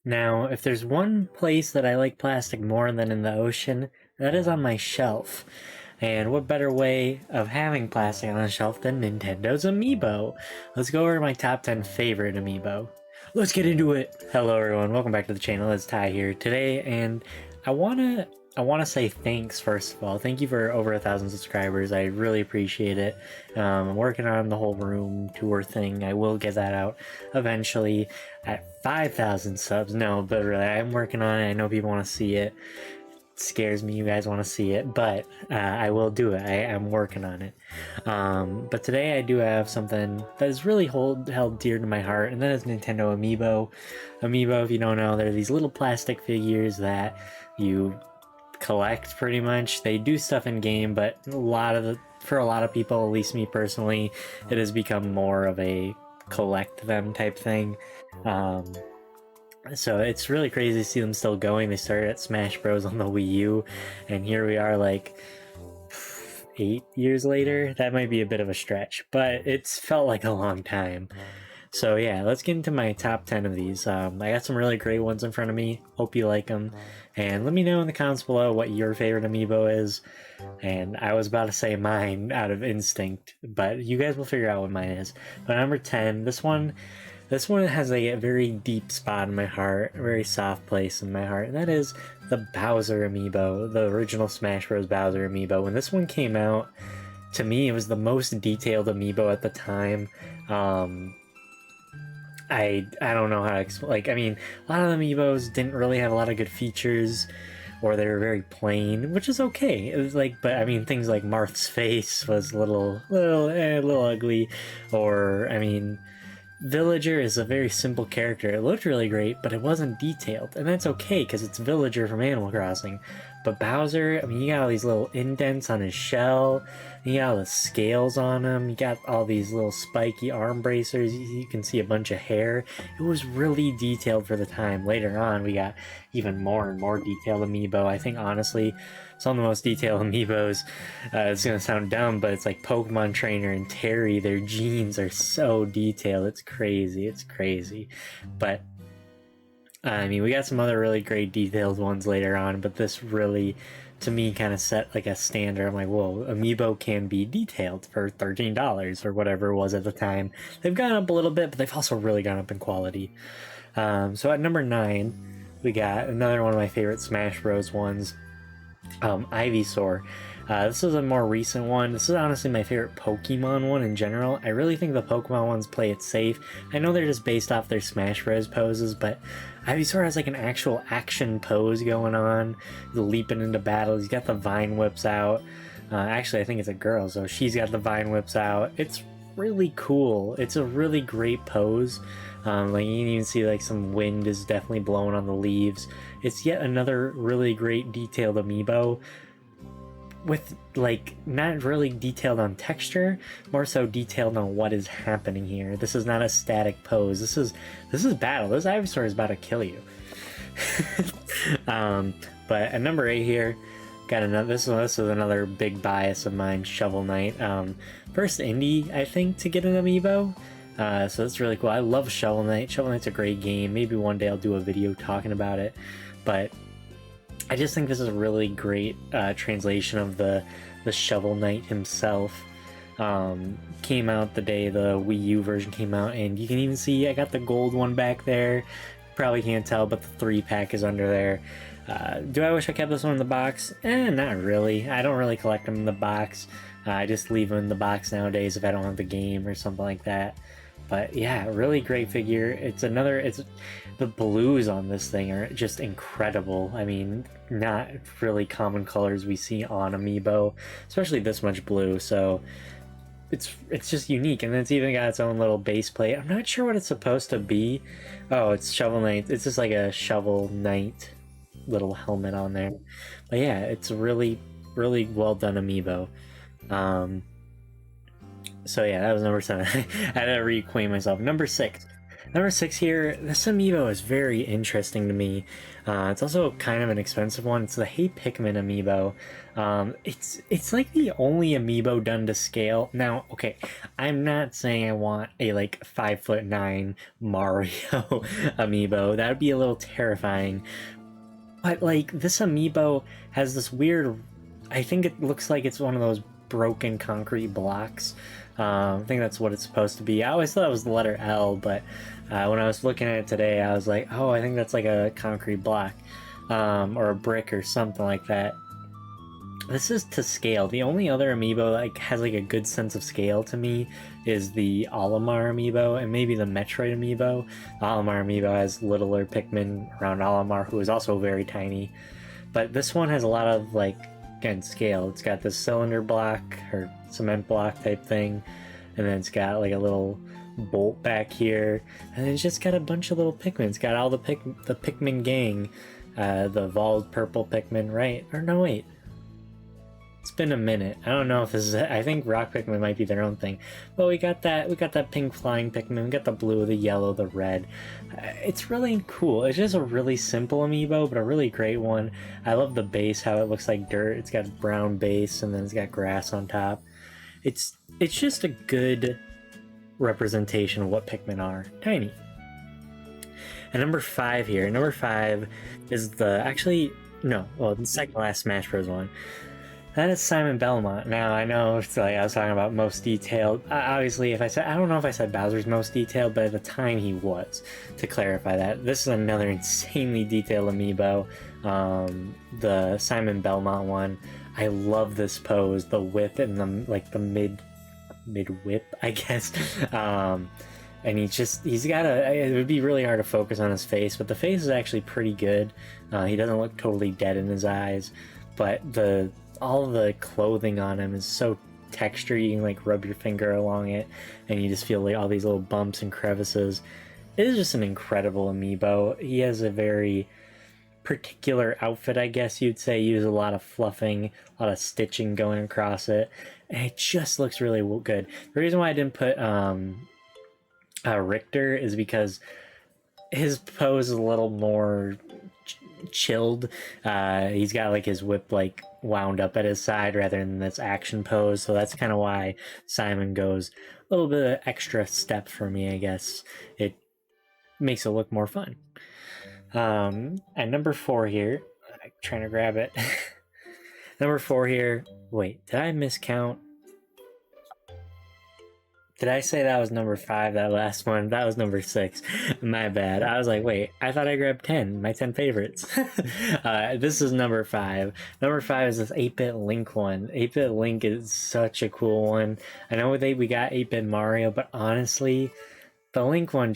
Now, if there's one place that I like plastic more than in the ocean, that is on my shelf. And what better way of having plastic on a shelf than Nintendo's amiibo? Let's go over my top 10 favorite amiibo. Let's get into it! Hello everyone, welcome back to the channel. It's Ty here today, and I wanna say thanks first of all. Thank you for over 1,000 subscribers. I really appreciate it. I'm working on the whole room tour thing. I will get that out eventually at 5,000 subs. No, but really, I'm working on it. I know people want to see it. It scares me you guys want to see it, but I will do it. I'm working on it. But today I do have something that is really held dear to my heart, and that is Nintendo Amiibo. Amiibo, if you don't know, they're these little plastic figures that you collect pretty much. They do stuff in game, but for a lot of people, at least me personally, it has become more of a collect them type thing. So it's really crazy to see them still going. They started at Smash Bros on the Wii U, and here we are like 8 years later. That might be a bit of a stretch, but it's felt like a long time. So yeah, let's get into my top 10 of these. I got some really great ones in front of me. Hope you like them. And let me know in the comments below what your favorite amiibo is. And I was about to say mine out of instinct, but you guys will figure out what mine is. But number 10, this one has a very deep spot in my heart, a very soft place in my heart, and that is the Bowser amiibo, the original Smash Bros. Bowser amiibo. When this one came out, to me, it was the most detailed amiibo at the time. I don't know how to explain. Like, I mean, a lot of the amiibos didn't really have a lot of good features, or they were very plain, which is okay. It was like, but I mean, things like Marth's face was a little ugly, or I mean, Villager is a very simple character. It looked really great, but it wasn't detailed, and that's okay because it's Villager from Animal Crossing. But Bowser, I mean, you got all these little indents on his shell, you got all the scales on him, you got all these little spiky arm bracers, you can see a bunch of hair. It was really detailed for the time. Later on, we got even more and more detailed amiibo. I think, honestly, some of the most detailed amiibos, it's gonna sound dumb, but it's like Pokemon Trainer and Terry. Their jeans are so detailed. It's crazy. But I mean, we got some other really great detailed ones later on, but this really, to me, kind of set like a standard. I'm like, whoa, amiibo can be detailed for $13 or whatever it was at the time. They've gone up a little bit, but they've also really gone up in quality. So at number 9, we got another one of my favorite Smash Bros. Ones, Ivysaur. This is a more recent one. This is honestly my favorite Pokemon one in general. I really think the Pokemon ones play it safe. I know they're just based off their Smash Bros. Poses, but Ivysaur has like an actual action pose going on. He's leaping into battle. He's got the Vine Whips out. Actually, I think it's a girl, so she's got the Vine Whips out. It's really cool. It's a really great pose. Like, you can even see like some wind is definitely blowing on the leaves. It's yet another really great detailed amiibo with like not really detailed on texture, more so detailed on what is happening here. This is not a static pose. This is battle. This Ivysaur is about to kill you. But at number 8 here, got another. This is another big bias of mine. Shovel Knight. First indie, I think, to get an amiibo. So that's really cool. I love Shovel Knight. Shovel Knight's a great game. Maybe one day I'll do a video talking about it, but I just think this is a really great translation of the Shovel Knight himself. Came out the day the Wii U version came out, and you can even see I got the gold one back there. Probably can't tell, but the 3-pack is under there. Do I wish I kept this one in the box? Not really. I don't really collect them in the box. I just leave them in the box nowadays if I don't have the game or something like that. But yeah, really great figure. The blues on this thing are just incredible. I mean, not really common colors we see on amiibo, especially this much blue. So it's just unique, and it's even got its own little base plate. I'm not sure what it's supposed to be. Oh, it's Shovel Knight. It's just like a Shovel Knight little helmet on there. But yeah, it's a really well done amiibo. So yeah, that was number 7. I had to reacquaint myself. Number 6, Number 6 here, this amiibo is very interesting to me. It's also kind of an expensive one. It's the Hey Pikmin amiibo. It's like the only amiibo done to scale. Now, okay, I'm not saying I want a like 5'9" Mario amiibo. That would be a little terrifying. But like this amiibo has this weird, I think it looks like it's one of those broken concrete blocks. I think that's what it's supposed to be. I always thought it was the letter L, but when I was looking at it today, I was like, oh, I think that's like a concrete block, or a brick or something like that. This is to scale. The only other amiibo that like has like a good sense of scale to me is the Olimar amiibo and maybe the Metroid amiibo. The Olimar amiibo has littler Pikmin around Olimar, who is also very tiny. But this one has a lot of like, again, scale. It's got this cylinder block or cement block type thing, and then it's got like a little bolt back here, and it's just got a bunch of little Pikmin. It's got all the Pikmin gang, the evolved purple Pikmin, right? Or no, wait. It's been a minute. I don't know if this is. I think rock Pikmin might be their own thing, but we got that. We got that pink flying Pikmin. We got the blue, the yellow, the red. It's really cool. It's just a really simple amiibo, but a really great one. I love the base, how it looks like dirt. It's got a brown base, and then it's got grass on top. It's just a good representation of what Pikmin are. Tiny. And number 5 here. Number 5 is the the second last Smash Bros. One. That is Simon Belmont. Now, I know it's like I was talking about most detailed. Obviously, if I said, I don't know if I said Bowser's most detailed, but at the time he was, to clarify that. This is another insanely detailed amiibo. The Simon Belmont one. I love this pose, the whip and the mid whip, I guess. And he's got it would be really hard to focus on his face, but the face is actually pretty good. He doesn't look totally dead in his eyes, but all the clothing on him is so textured. You can like rub your finger along it and you just feel like all these little bumps and crevices. It is just an incredible amiibo. He has a very particular outfit, I guess you'd say. He uses a lot of fluffing, a lot of stitching going across it, and it just looks really good. The reason why I didn't put Richter is because his pose is a little more chilled. He's got like his whip like wound up at his side rather than this action pose, so that's kind of why Simon goes a little bit of extra step for me, I guess. It makes it look more fun. And number 4 here, I'm trying to grab it. Number 4 here, wait, did I miscount? Did I say that was number 5, that last one? That was number 6. My bad. I was like, wait, I thought I grabbed 10, my 10 favorites. This is number 5. Number 5 is this 8-Bit Link one. 8-Bit Link is such a cool one. I know we got 8-Bit Mario, but honestly, the Link one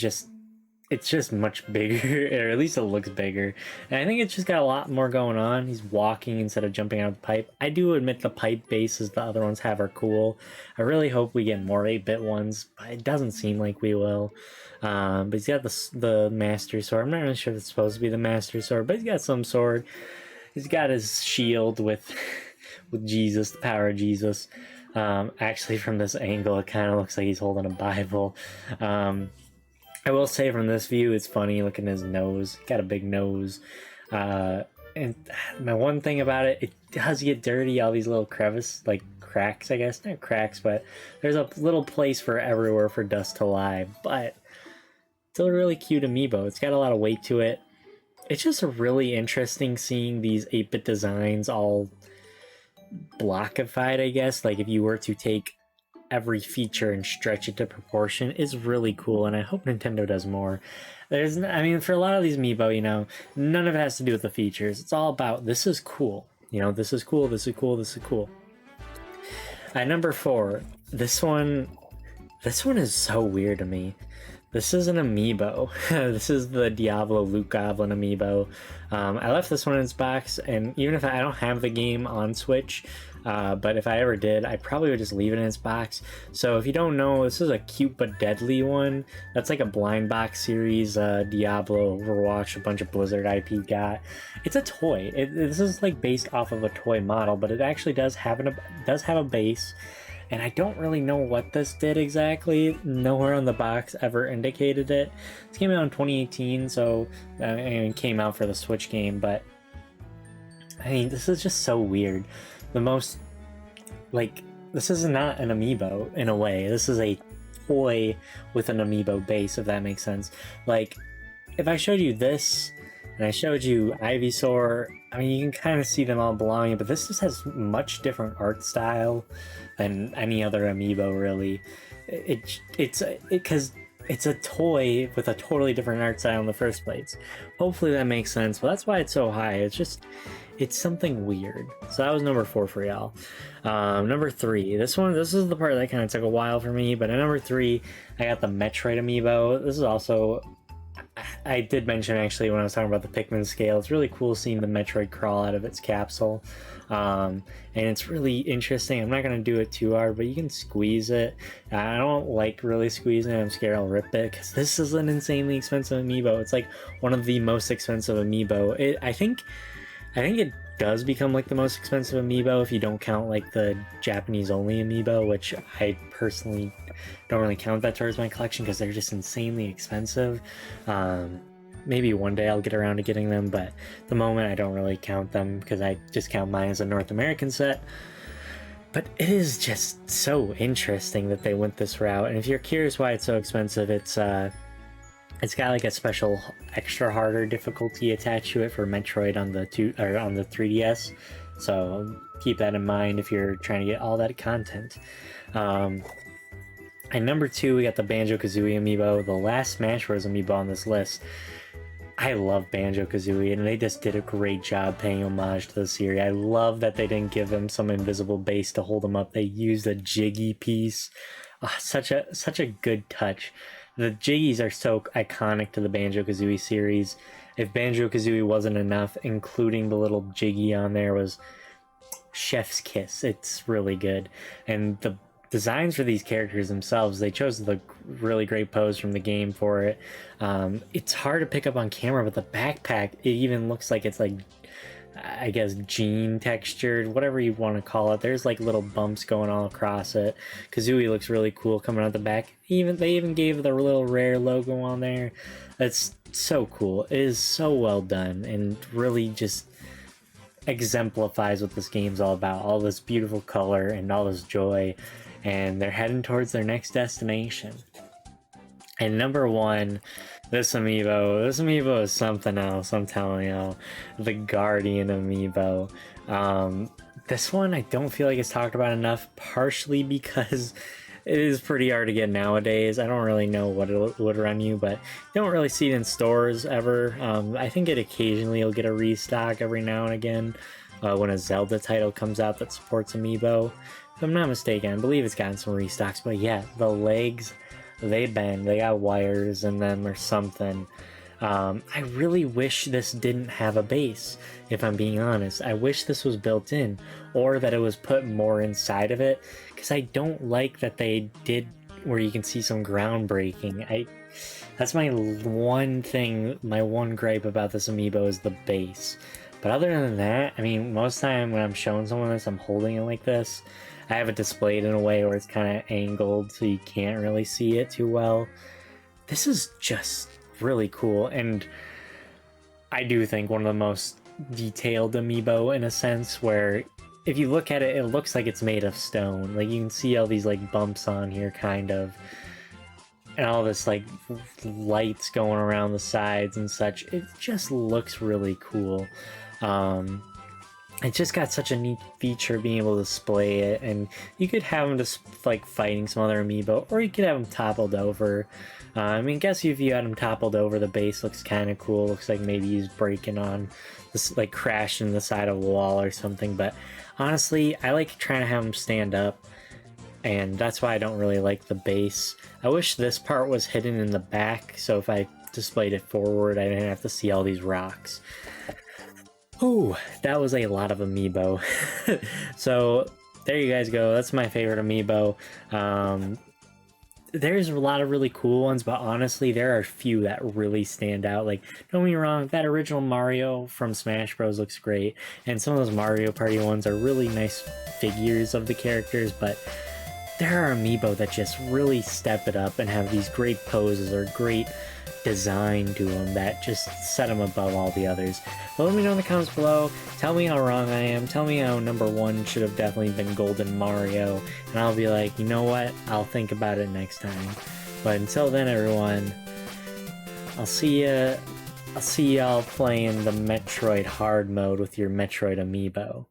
it's just much bigger, or at least it looks bigger. And I think it's just got a lot more going on. He's walking instead of jumping out of the pipe. I do admit the pipe bases the other ones have are cool. I really hope we get more 8-bit ones, but it doesn't seem like we will. But he's got the Master Sword. I'm not really sure if it's supposed to be the Master Sword, but he's got some sword. He's got his shield with Jesus, the power of Jesus. Actually, from this angle, it kind of looks like he's holding a Bible. I will say from this view, it's funny looking at his nose. Got a big nose. And my one thing about it does get dirty, all these little crevices, like cracks, I guess. Not cracks, but there's a little place for everywhere for dust to lie. But still a really cute amiibo. It's got a lot of weight to it. It's just really interesting seeing these 8-bit designs all blockified, I guess. Like if you were to take every feature and stretch it to proportion, is really cool, and I hope Nintendo does more. For a lot of these amiibo, none of it has to do with the features. It's all about, this is cool. This is cool, this is cool, this is cool. At number 4, this one is so weird to me. This is an amiibo. This is the Diablo Luke Goblin amiibo. I left this one in its box, and even if I don't have the game on Switch, but if I ever did, I probably would just leave it in its box. So if you don't know, this is a cute but deadly one. That's like a blind box series, Diablo, Overwatch, a bunch of Blizzard IP got. It's a toy. This is like based off of a toy model, but it actually does have a base. and I don't really know what this did exactly. Nowhere on the box ever indicated it. This came out in 2018, so it came out for the Switch game, but I mean, this is just so weird. The most, like, this is not an amiibo in a way. This is a toy with an amiibo base, if that makes sense. Like, if I showed you this and I showed you Ivysaur, I mean, you can kind of see them all belonging, but this just has much different art style than any other amiibo, really. Because it's a toy with a totally different art style in the first place. Hopefully that makes sense, but that's why it's so high. It's something weird. So that was number 4 for y'all. Number 3. This is the part that kind of took a while for me, but at number 3, I got the Metroid amiibo. This is also, I did mention actually when I was talking about the Pikmin scale, it's really cool seeing the Metroid crawl out of its capsule. And it's really interesting. I'm not going to do it too hard, but you can squeeze it. I don't like really squeezing it. I'm scared I'll rip it because this is an insanely expensive amiibo. It's like one of the most expensive amiibo. I think it does become like the most expensive amiibo if you don't count like the Japanese only amiibo, which I personally don't really count that towards my collection because they're just insanely expensive. Maybe one day I'll get around to getting them, but at the moment I don't really count them because I just count mine as a North American set. But it is just so interesting that they went this route, and if you're curious why it's so expensive, it's got like a special extra harder difficulty attached to it for Metroid on the 3DS. So keep that in mind if you're trying to get all that content. And number 2, we got the BanjoKazooie amiibo, the last Smash Bros. Amiibo on this list. I love BanjoKazooie, and they just did a great job paying homage to the series. I love that they didn't give him some invisible base to hold him up. They used a Jiggy piece. Such a good touch. The Jiggies are so iconic to the BanjoKazooie series. If BanjoKazooie wasn't enough, including the little Jiggy on there was chef's kiss. It's really good. And the designs for these characters themselves, they chose the really great pose from the game for it. It's hard to pick up on camera, but the backpack, it even looks like it's like, I guess, jean textured, whatever you want to call it. There's like little bumps going all across it. Kazooie looks really cool coming out the back. They even gave the little rare logo on there. That's so cool. It is so well done and really just exemplifies what this game's all about. All this beautiful color and all this joy, and they're heading towards their next destination. And number 1, this amiibo is something else, I'm telling you. The Guardian amiibo. This one I don't feel like it's talked about enough, partially because it is pretty hard to get nowadays. I don't really know what it would run you, but you don't really see it in stores ever. I think it occasionally will get a restock every now and again when a Zelda title comes out that supports amiibo. If I'm not mistaken, I believe it's gotten some restocks, but yeah, the legs, they bend, they got wires in them or something. I really wish this didn't have a base, if I'm being honest. I wish this was built in, or that it was put more inside of it, because I don't like that they did where you can see some groundbreaking. That's my one thing, my one gripe about this amiibo is the base. But other than that, I mean, most of the time when I'm showing someone this, I'm holding it like this. I have it displayed in a way where it's kind of angled so you can't really see it too well. This is just really cool, and I do think one of the most detailed amiibo in a sense, where if you look at it, it looks like it's made of stone. Like you can see all these like bumps on here kind of, and all this like lights going around the sides and such. It just looks really cool. It just got such a neat feature being able to display it, and you could have him just like fighting some other amiibo, or you could have him toppled over. I mean, I guess if you had him toppled over, the base looks kind of cool. Looks like maybe he's breaking on this, like crashing the side of a wall or something. But honestly, I like trying to have him stand up, and that's why I don't really like the base. I wish this part was hidden in the back, so if I displayed it forward, I didn't have to see all these rocks. Ooh, that was a lot of amiibo. So there you guys go. That's my favorite amiibo. There's a lot of really cool ones, but honestly, there are a few that really stand out. Like, don't get me wrong, that original Mario from Smash Bros. Looks great, and some of those Mario Party ones are really nice figures of the characters, but there are amiibo that just really step it up and have these great poses or great design to them that just set them above all the others. But let me know in the comments below. Tell me how wrong I am. Tell me how #1 should have definitely been Golden Mario. And I'll be like, you know what? I'll think about it next time. But until then, everyone, I'll see y'all playing the Metroid hard mode with your Metroid amiibo.